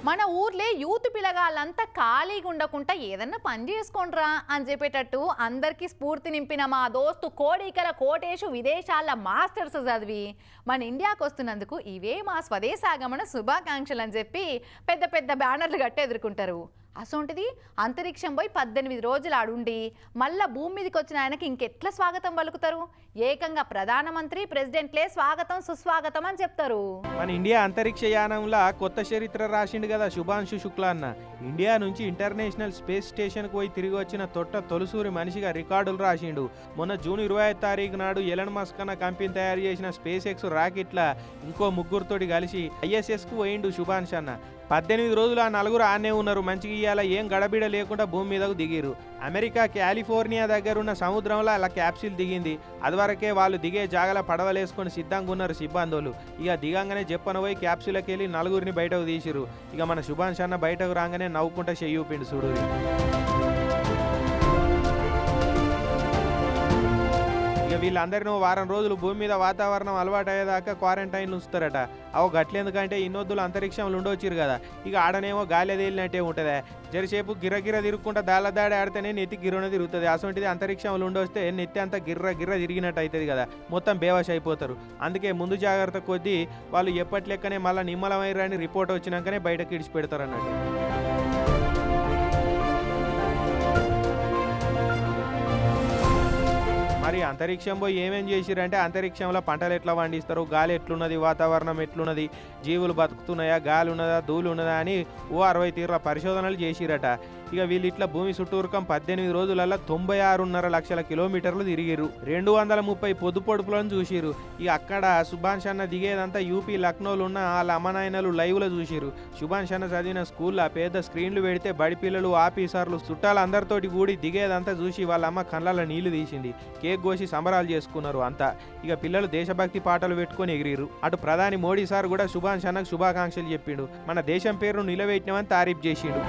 మన ఊర్లే యూత్ పిల్లగాళ్ళంతా ఖాళీగా ఉండకుండా ఏదన్నా పని చేసుకోండ్రా అని చెప్పేటట్టు అందరికీ స్ఫూర్తి నింపిన మా దోస్తు కోడికల కోటేషు విదేశాల మాస్టర్స్ చదివి మన ఇండియాకు వస్తున్నందుకు ఇవే మా స్వదేశాగమన శుభాకాంక్షలు అని చెప్పి పెద్ద పెద్ద బ్యానర్లు కట్టి ఎదుర్కొంటారు. అసొంటిది అంతరిక్షం పోయి 18 రోజులు ఆడుండి మళ్ళా భూమి మీదకి వచ్చిన ఆయనకి ఇంకెట్లా స్వాగతం పలుకుతారు? ఏకంగా ప్రధానమంత్రి ప్రెసిడెంట్లే స్వాగతం సుస్వాగతం అని చెప్తారు. మన ఇండియా అంతరిక్ష యానంలో కొత్త చరిత్ర రాసిండు కదా శుభాంశు శుక్లా అన్న. ఇండియా నుంచి ఇంటర్నేషనల్ స్పేస్ స్టేషన్కి పోయి తిరిగి వచ్చిన తొలుసూరి మనిషిగా రికార్డులు రాసిండు. మొన్న జూన్ 25 తారీఖు నాడు ఎలన్ మస్క్ అన్న కంపెనీ తయారు చేసిన స్పేస్ ఎక్స్ రాకెట్ల ఇంకో ముగ్గురుతోటి కలిసి ISSకు పోయిండు శుభాంశ్ అన్న. 18 రోజులు ఆ నలుగురు ఆనే ఉన్నారు. మంచిగా ఇయ్యాల ఏం గడబిడ లేకుండా భూమి మీదకు దిగిరు. అమెరికా కాలిఫోర్నియా దగ్గర ఉన్న సముద్రంలో అలా క్యాప్సిల్ దిగింది. అదివరకే వాళ్ళు దిగే జాగల పడవలేసుకొని సిద్ధంగా ఉన్నారు సిబ్బందులు. ఇక దిగంగానే చెప్పన పోయి క్యాప్సిల్కి వెళ్ళి నలుగురిని బయటకు తీసిరు. ఇక మన శుభాంశ్ అన్న బయటకు రాగానే నవ్వుకుంటా చెయ్యూపిండు చూడు. ఇక వీళ్ళందరినీ వారం రోజులు భూమి మీద వాతావరణం అలవాటు అయ్యేదాకా క్వారంటైన్లు ఉంచుతారట. అవు గట్లేందుకంటే ఇన్నొద్దులు అంతరిక్షంలో ఉండొచ్చిరు కదా, ఇక ఆడనేమో గాలి తేలినట్టే ఉంటుందా, జరసేపు గిర్ర తిరుగుకుంటా దాడి ఆడితేనే నెత్తి గిర్రన తిరుగుతుంది. అసొంటిది అంతరిక్షంలో ఉండొస్తే నెత్తి అంతా గిర్ర తిరిగినట్టు అవుతుంది కదా, మొత్తం బేవశ అయిపోతారు. అందుకే ముందు జాగ్రత్త కొద్దీ వాళ్ళు ఎప్పటి లెక్కనే మళ్ళీ నిమ్మలమైరని రిపోర్ట్ వచ్చినాకనే బయటకు ఇడిచి పెడతారు అన్నట్టు. మరి అంతరిక్షం పోయి ఏమేం చేసిరంటే అంతరిక్షంలో పంటలు ఎట్లా పండిస్తారు, గాలి ఎట్లున్నది, వాతావరణం ఎట్లున్నది, జీవులు బతుకుతున్నాయా, గాలి ఉన్నదా, ధూళి ఉన్నదా అని 60 తీర్ల పరిశోధనలు చేసిరట. ఇక వీళ్ళు ఇట్లా భూమి చుట్టూరుకం 18 రోజులలో 96.5 లక్షల కిలోమీటర్లు తిరిగిరు. 230 పొద్దు పొడుపులను చూసిరు. ఇక అక్కడ శుభాంశ్ అన్న దిగేదంతా యూపీ లక్నోలు ఉన్న వాళ్ళ అమ్మనాయనలు లైవ్లో చూసిరు. శుభాంశ్ అన్న చదివిన స్కూల్లో పెద్ద స్క్రీన్లు పెడితే బడి పిల్లలు, ఆఫీసర్లు, చుట్టాలు అందరితోటి కూడి దిగేదంతా చూసి వాళ్ళ అమ్మ కళ్ళలో నీళ్లు తీసింది. కేక్ కోసి సంబరాలు చేసుకున్నారు అంతా. ఇక పిల్లలు దేశభక్తి పాటలు పెట్టుకొని ఎగిరిరు. అటు ప్రధాని మోడీ సార్ కూడా శుభాంశ్ అన్నకు శుభాకాంక్షలు చెప్పిండు. మన దేశం పేరును నిలబెట్టినమని తారీఫ్ చేసిండు.